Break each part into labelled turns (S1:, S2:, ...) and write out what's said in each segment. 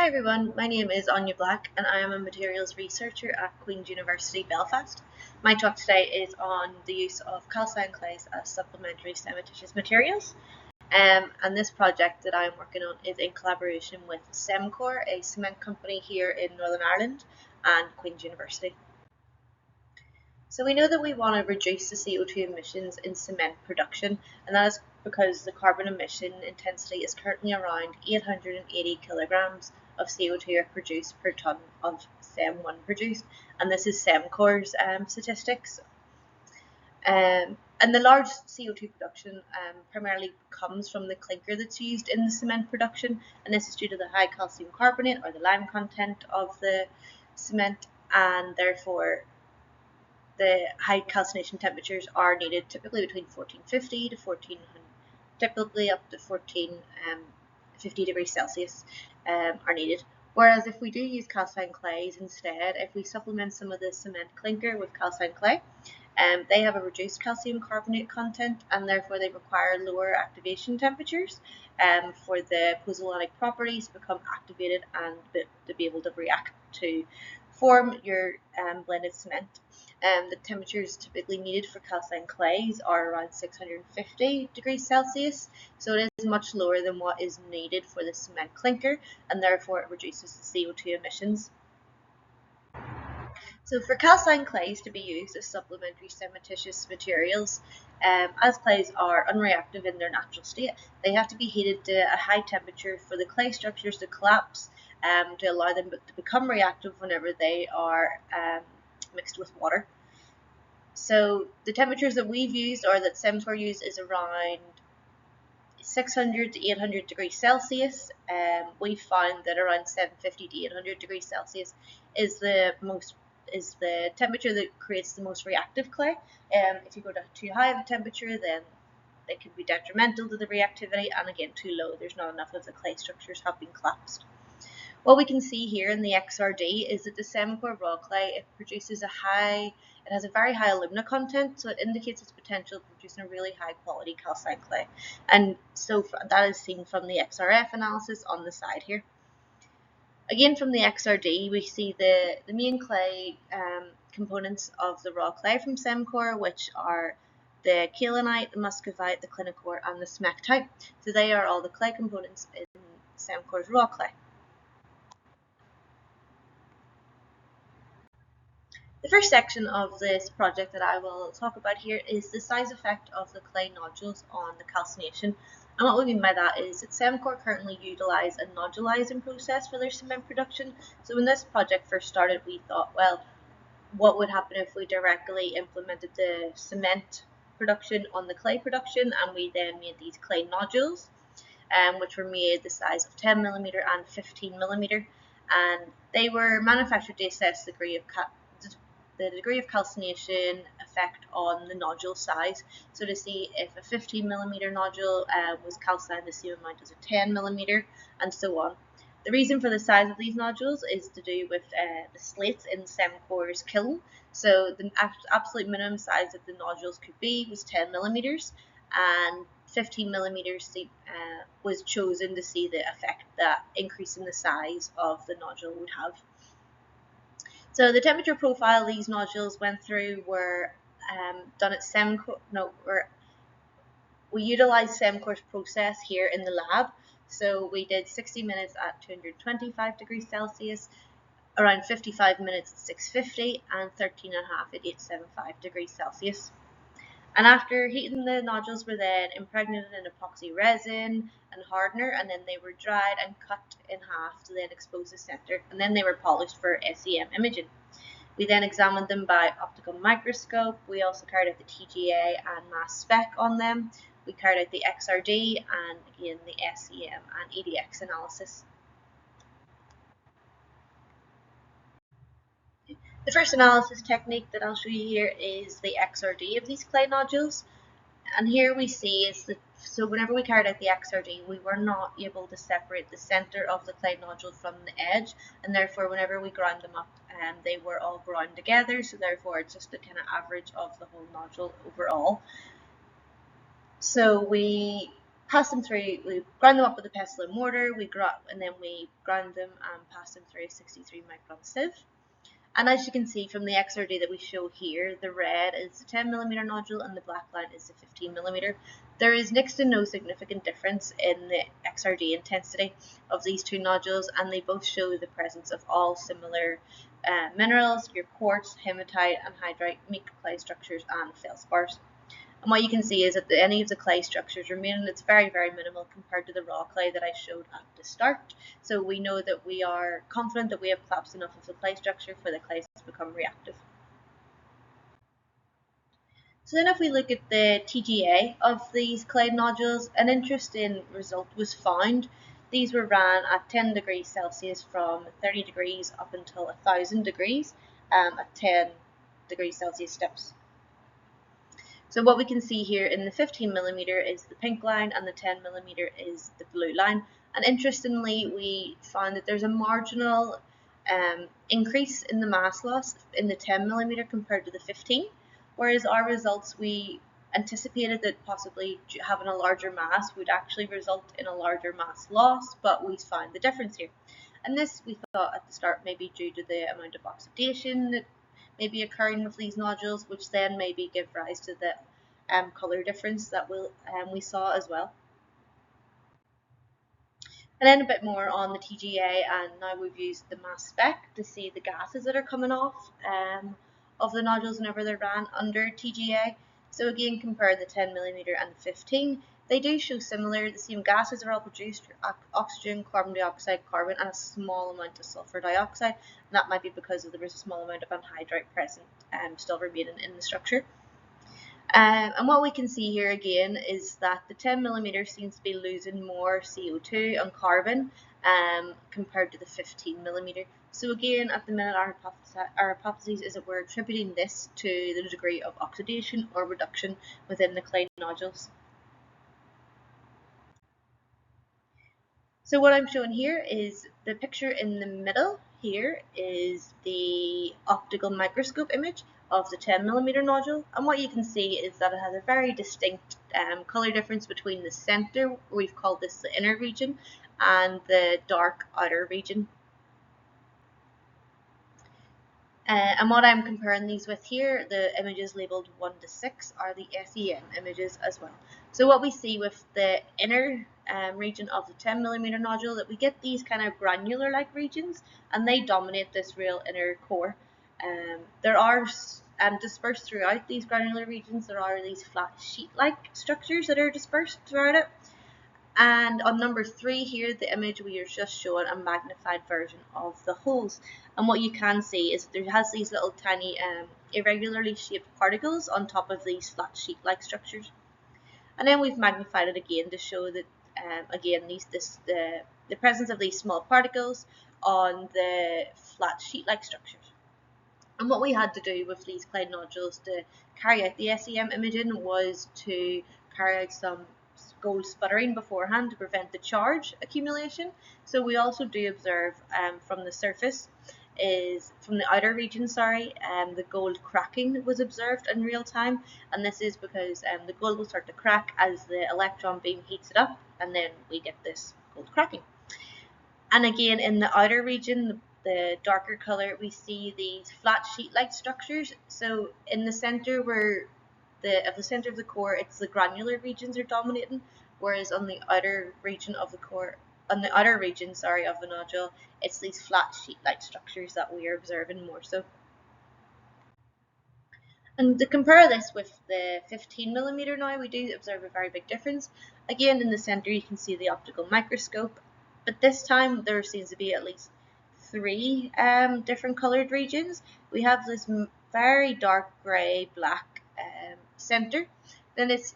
S1: Hi everyone, my name is Anya Black and I am a materials researcher at Queen's University Belfast. My talk today is on the use of calcine clays as supplementary cementitious materials. And this project that I'm working on is in collaboration with Semcor, a cement company here in Northern Ireland, and Queen's University. So we know that we want to reduce the CO2 emissions in cement production, and that is because the carbon emission intensity is currently around 880 kilograms of CO2 are produced per tonne of CEM1 produced, and this is Semcor's statistics. And the large CO2 production primarily comes from the clinker that's used in the cement production, and this is due to the high calcium carbonate or the lime content of the cement, and therefore the high calcination temperatures are needed, typically between 1450 to 1400, typically up to 1450 degrees Celsius are needed. Whereas if we do use calcine clays instead, if we supplement some of the cement clinker with calcine clay, they have a reduced calcium carbonate content, and therefore they require lower activation temperatures for the pozzolanic properties to become activated and to be able to react to form your blended cement. The temperatures typically needed for calcine clays are around 650 degrees Celsius, so it is much lower than what is needed for the cement clinker, and therefore it reduces the CO2 emissions. So for calcine clays to be used as supplementary cementitious materials, as clays are unreactive in their natural state, they have to be heated to a high temperature for the clay structures to collapse to allow them to become reactive whenever they are mixed with water. So the temperatures that we've used or that Semcor used is around 600 to 800 degrees Celsius. We found that around 750 to 800 degrees Celsius is the temperature that creates the most reactive clay. If you go to too high of a temperature, then it can be detrimental to the reactivity, and again, too low, there's not enough of the clay structures have been collapsed. What we can see here in the XRD is that the Semcor raw clay, it has a very high alumina content, so it indicates its potential for producing a really high quality calcine clay. And so that is seen from the XRF analysis on the side here. Again, from the XRD, we see the main clay components of the raw clay from Semcor, which are the kaolinite, the muscovite, the clinocore, and the smectite. So they are all the clay components in Semcor's raw clay. The first section of this project that I will talk about here is the size effect of the clay nodules on the calcination. And what we mean by that is that Semcor currently utilise a nodulizing process for their cement production. So when this project first started, we thought, well, what would happen if we directly implemented the cement production on the clay production, and we then made these clay nodules, which were made the size of 10mm and 15mm, and they were manufactured to assess the degree of calcination effect on the nodule size. So to see if a 15mm nodule was calcined the same amount as a 10mm, and so on. The reason for the size of these nodules is to do with the slates in Semcor's kiln. So the absolute minimum size that the nodules could be was 10mm, and 15mm was chosen to see the effect that increasing the size of the nodule would have. So the temperature profile these nodules went through were done at Semcor. We utilized Semcor's process here in the lab. So we did 60 minutes at 225 degrees Celsius, around 55 minutes at 650, and 13.5 at 875 degrees Celsius. And after heating, the nodules were then impregnated in epoxy resin and hardener, and then they were dried and cut in half to then expose the center, and then they were polished for SEM imaging. We then examined them by optical microscope. We also carried out the TGA and mass spec on them. We carried out the XRD and again the SEM and EDX analysis. The first analysis technique that I'll show you here is the XRD of these clay nodules. And here we see is that, so whenever we carried out the XRD, we were not able to separate the center of the clay nodule from the edge, and therefore whenever we ground them up, they were all ground together, so therefore it's just the kind of average of the whole nodule overall. So we pass them through, we grind them up with a pestle and mortar, and then we grind them and pass them through a 63 micron sieve. And as you can see from the XRD that we show here, the red is the 10mm nodule and the black line is the 15mm. There is next to no significant difference in the XRD intensity of these two nodules, and they both show the presence of all similar minerals, your quartz, hematite and hydrite, clay structures and feldspars. And what you can see is that any of the clay structures remain, and it's very, very minimal compared to the raw clay that I showed at the start. So we know that we are confident that we have collapsed enough of the clay structure for the clay to become reactive. So then if we look at the TGA of these clay nodules, an interesting result was found. These were ran at 10 degrees Celsius from 30 degrees up until 1000 degrees at 10 degrees Celsius steps. So what we can see here in the 15mm is the pink line and the 10mm is the blue line. And interestingly, we found that there's a marginal increase in the mass loss in the 10mm compared to the 15, whereas our results, we anticipated that possibly having a larger mass would actually result in a larger mass loss, but we found the difference here. And this we thought at the start may be due to the amount of oxidation that may be occurring with these nodules, which then maybe give rise to the colour difference that we saw as well. And then a bit more on the TGA, and now we've used the mass spec to see the gases that are coming off of the nodules whenever they're ran under TGA. So again, compare the 10mm and the 15. They do show similar, the same gases are all produced, oxygen, carbon dioxide, carbon, and a small amount of sulfur dioxide. And that might be because there was a small amount of anhydrite present still remaining in the structure. And what we can see here again is that the 10mm seems to be losing more CO2 and carbon compared to the 15mm. So again, at the minute, our hypothesis is that we're attributing this to the degree of oxidation or reduction within the clay nodules. So what I'm showing here is the picture in the middle here is the optical microscope image of the 10mm nodule, and what you can see is that it has a very distinct colour difference between the centre, we've called this the inner region, and the dark outer region. And what I'm comparing these with here, the images labelled 1 to 6 are the SEM images as well. So what we see with the inner region of the 10mm nodule, that we get these kind of granular-like regions, and they dominate this real inner core. There are dispersed throughout these granular regions, there are these flat sheet-like structures that are dispersed throughout it. And on number 3 here, the image we are just showing a magnified version of the holes. And what you can see is there has these little tiny irregularly shaped particles on top of these flat sheet-like structures. And then we've magnified it again to show that again the presence of these small particles on the flat sheet-like structures. And what we had to do with these clay nodules to carry out the SEM imaging was to carry out some gold sputtering beforehand to prevent the charge accumulation. So we also do observe from the surface, from the outer region, the gold cracking was observed in real time, and this is because the gold will start to crack as the electron beam heats it up, and then we get this gold cracking. And again, in the outer region, the darker color, we see these flat sheet-like structures. So in the center, the center of the core, it's the granular regions are dominating, whereas on the outer region of the core, of the nodule, it's these flat sheet-like structures that we are observing more so. And to compare this with the 15mm now, we do observe a very big difference. Again, in the center, you can see the optical microscope, but this time there seems to be at least 3 different colored regions. We have this very dark gray black center, then it's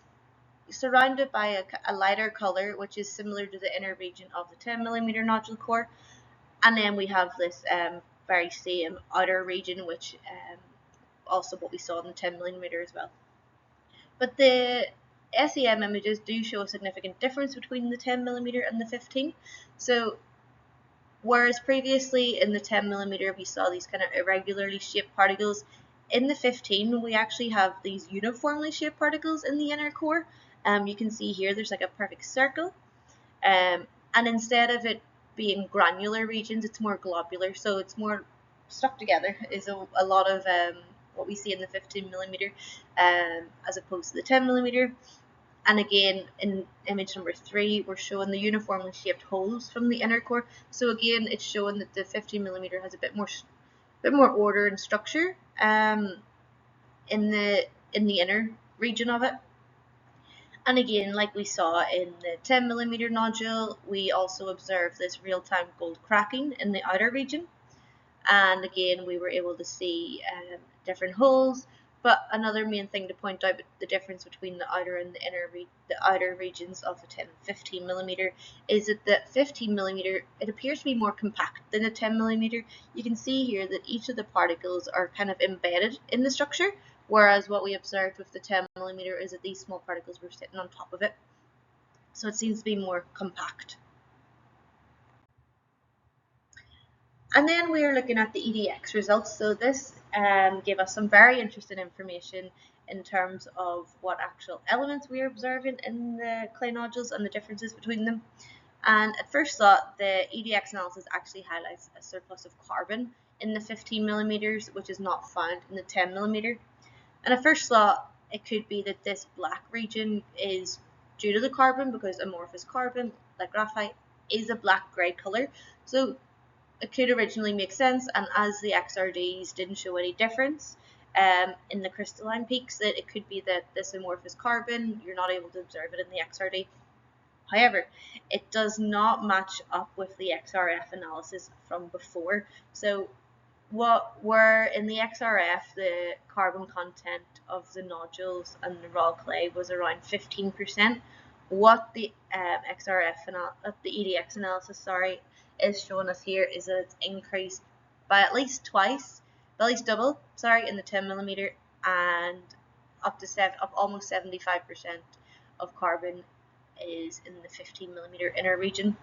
S1: surrounded by a lighter color which is similar to the inner region of the 10mm nodule core, and then we have this very same outer region, which also what we saw in the 10mm as well. But the SEM images do show a significant difference between the 10mm and the 15. So whereas previously in the 10mm we saw these kind of irregularly shaped particles, in the 15 we actually have these uniformly shaped particles in the inner core, You can see here there's like a perfect circle, and instead of it being granular regions, it's more globular, so it's more stuck together. Is a lot of what we see in the 15 millimeter, as opposed to the 10 millimeter. And again, in image number 3, we're showing the uniformly shaped holes from the inner core. So again, it's showing that the 15 millimeter has a bit more order and structure in the inner region of it. And again, like we saw in the 10 millimeter nodule, we also observed this real-time gold cracking in the outer region. And again, we were able to see different holes. But another main thing to point out, the difference between the outer and the inner, the outer regions of the 10 and 15 millimeter, is that the 15 millimeter, it appears to be more compact than the 10 millimeter. You can see here that each of the particles are kind of embedded in the structure, whereas what we observed with the 10 millimeter is that these small particles were sitting on top of it. So it seems to be more compact. And then we are looking at the EDX results. So this gave us some very interesting information in terms of what actual elements we are observing in the clay nodules and the differences between them. And at first thought, the EDX analysis actually highlights a surplus of carbon in the 15 millimeters, which is not found in the 10 millimeter. And at first thought, it could be that this black region is due to the carbon, because amorphous carbon, like graphite, is a black-grey color. So it could originally make sense, and as the XRDs didn't show any difference in the crystalline peaks, that it could be that this amorphous carbon, you're not able to observe it in the XRD. However, it does not match up with the XRF analysis from before. So what were in the XRF, the carbon content of the nodules and the raw clay was around 15%. What the the EDX analysis, is showing us here is that it's increased by at least double, in the 10 millimeter, and up almost 75% of carbon is in the 15 millimeter inner region.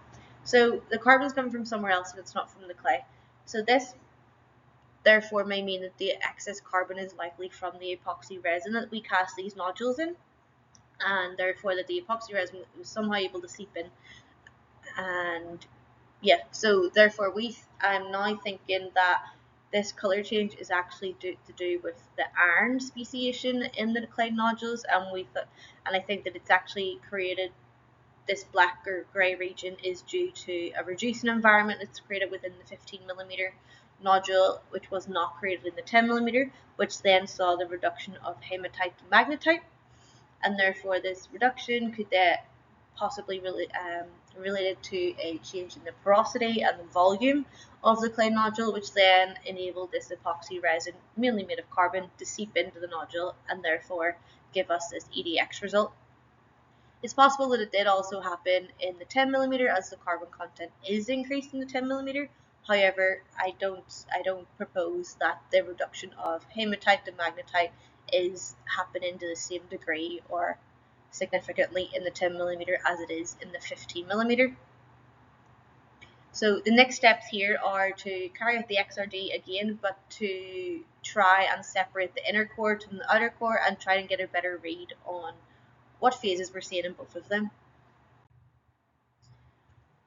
S1: So the carbon is coming from somewhere else, and it's not from the clay. So this therefore may mean that the excess carbon is likely from the epoxy resin that we cast these nodules in, and therefore that the epoxy resin was somehow able to seep in. And yeah, so therefore I'm now thinking that this color change is actually to do with the iron speciation in the clay nodules, and I think that it's actually created this black or grey region is due to a reducing environment that's created within the 15 millimeter nodule, which was not created in the 10 millimeter, which then saw the reduction of hematite to magnetite, and therefore this reduction could possibly related to a change in the porosity and the volume of the clay nodule, which then enabled this epoxy resin, mainly made of carbon, to seep into the nodule and therefore give us this EDX result. It's possible that it did also happen in the 10 millimeter, as the carbon content is increased in the 10 millimeter. However, I don't propose that the reduction of hematite to magnetite is happening to the same degree or significantly in the 10 millimeter as it is in the 15 millimeter. So the next steps here are to carry out the XRD again, but to try and separate the inner core from the outer core and try and get a better read on what phases we're seeing in both of them.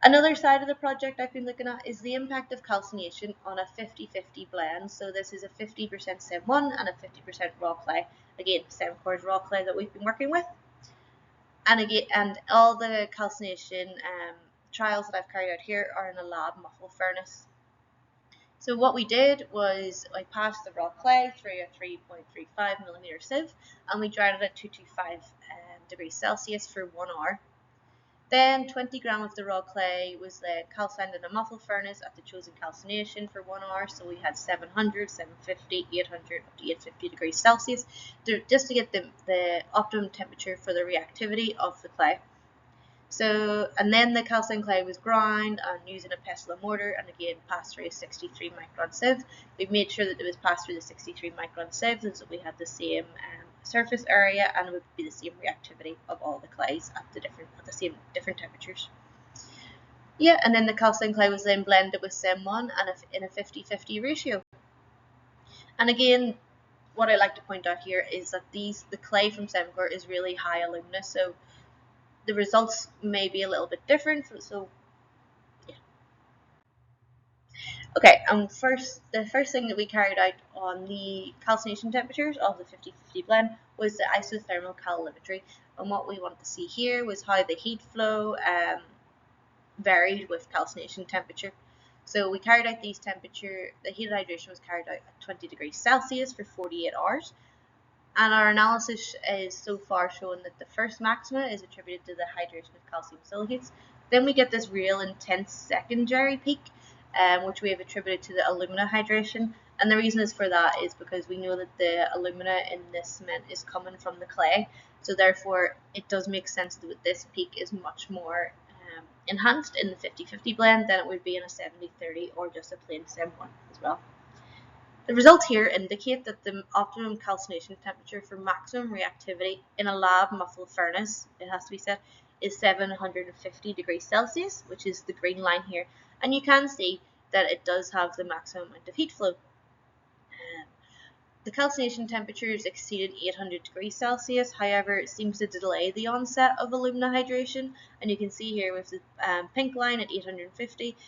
S1: Another side of the project I've been looking at is the impact of calcination on a 50-50 blend. So this is a 50% CEM 1 and a 50% raw clay. Again, Semcor's raw clay that we've been working with. And all the calcination trials that I've carried out here are in a lab muffle furnace. So what we did was I passed the raw clay through a 3.35 millimeter sieve, and we dried it at 225 degrees Celsius for 1 hour. Then 20 grams of the raw clay was then calcined in a muffle furnace at the chosen calcination for 1 hour. So we had 700, 750, 800, up to 850 degrees Celsius, just to get the optimum temperature for the reactivity of the clay. So, and then the calcined clay was ground and using a pestle and mortar, and again passed through a 63 micron sieve. We made sure that it was passed through the 63 micron sieve, so that we had the same surface area, and it would be the same reactivity of all the clays at the different temperatures. Yeah, and then the calcined clay was then blended with CEM 1 and in a 50-50 ratio. And again, what I like to point out here is that the clay from Semcor is really high alumina, so the results may be a little bit different. So yeah. Okay, the first thing that we carried out on the calcination temperatures of the 50/50 blend was the isothermal calorimetry, and what we wanted to see here was how the heat flow varied with calcination temperature. So we carried out the heated hydration was carried out at 20 degrees Celsius for 48 hours. And our analysis is so far showing that the first maxima is attributed to the hydration of calcium silicates. Then we get this real intense secondary peak, which we have attributed to the alumina hydration. And the reason is for that is because we know that the alumina in this cement is coming from the clay. So therefore, it does make sense that this peak is much more enhanced in the 50/50 blend than it would be in a 70/30 or just a plain Sem 1 as well. The results here indicate that the optimum calcination temperature for maximum reactivity in a lab muffled furnace, it has to be said, is 750 degrees Celsius, which is the green line here. And you can see that it does have the maximum amount of heat flow. The calcination temperatures exceeded 800 degrees Celsius, however, it seems to delay the onset of alumina hydration. And you can see here with the pink line at 850,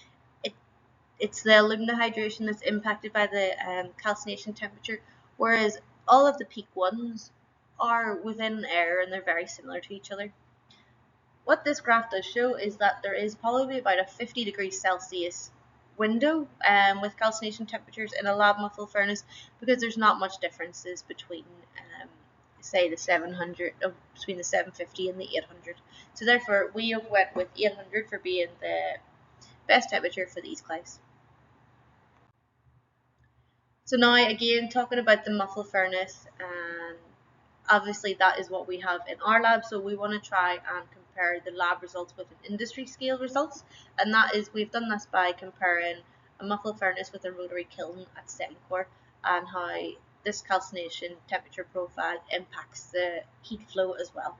S1: it's the alumina hydration that's impacted by the calcination temperature, whereas all of the peak ones are within air and they're very similar to each other. What this graph does show is that there is probably about a 50 degrees Celsius window with calcination temperatures in a lab muffled furnace, because there's not much differences between say the 700 between the 750 and the 800. So therefore we have went with 800 for being the best temperature for these clays. So now again, talking about the muffle furnace, and obviously that is what we have in our lab, so we want to try and compare the lab results with an industry scale results, and that is, we've done this by comparing a muffle furnace with a rotary kiln at Semcor and how this calcination temperature profile impacts the heat flow as well.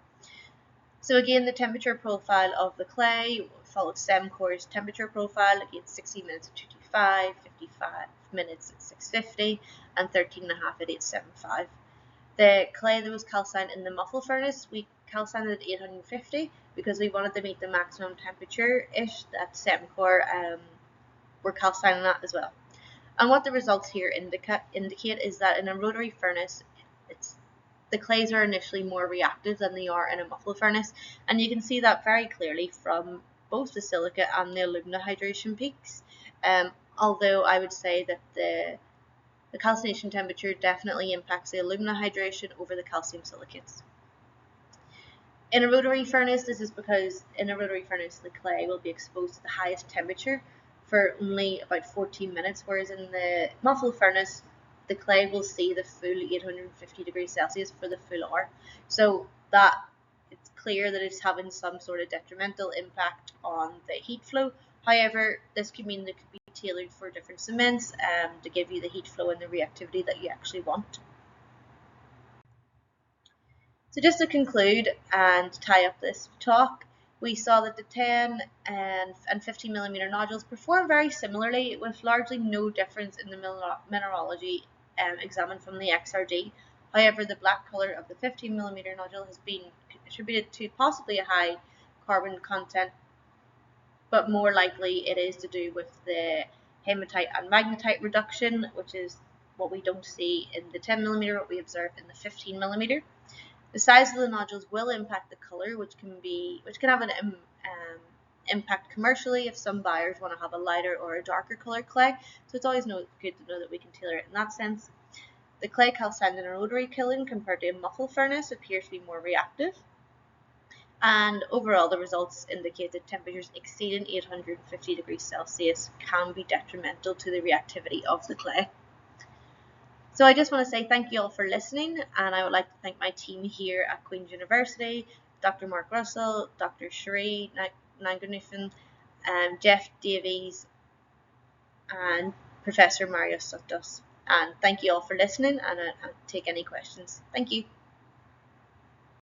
S1: So again, the temperature profile of the clay followed Semcor's temperature profile, again 60 minutes at 225, 55 minutes at 650, and 13.5 at 875. The clay that was calcined in the muffle furnace, we calcined it at 850 because we wanted to meet the maximum temperature-ish that Semcor were calcining at as well. And what the results here indicate is that in a rotary furnace, the clays are initially more reactive than they are in a muffle furnace, and you can see that very clearly from both the silica and the alumina hydration peaks. Although I would say that the calcination temperature definitely impacts the alumina hydration over the calcium silicates. In a rotary furnace, this is because in a rotary furnace the clay will be exposed to the highest temperature for only about 14 minutes, whereas in the muffle furnace the clay will see the full 850 degrees Celsius for the full hour. So that it's clear that it's having some sort of detrimental impact on the heat flow. However, this could mean that it could be tailored for different cements to give you the heat flow and the reactivity that you actually want. So just to conclude and tie up this talk, we saw that the 10 and 15 millimeter nodules perform very similarly, with largely no difference in the mineralogy examined from the XRD. However, the black color of the 15 millimeter nodule has been attributed to possibly a high carbon content, but more likely it is to do with the hematite and magnetite reduction, which is what we don't see in the 10 millimeter, what we observe in the 15 millimeter. The size of the nodules will impact the color, which can have an impact commercially if some buyers want to have a lighter or a darker color clay. So it's always good to know that we can tailor it in that sense. The clay calcined in a rotary kiln compared to a muffle furnace appears to be more reactive. And overall, the results indicate that temperatures exceeding 850 degrees Celsius can be detrimental to the reactivity of the clay. So I just want to say thank you all for listening, and I would like to thank my team here at Queen's University, Dr. Mark Russell, Dr. Sheree Nanganufen, Jeff Davies, and Professor Mario Sotos. And thank you all for listening, and I'll take any questions. Thank you.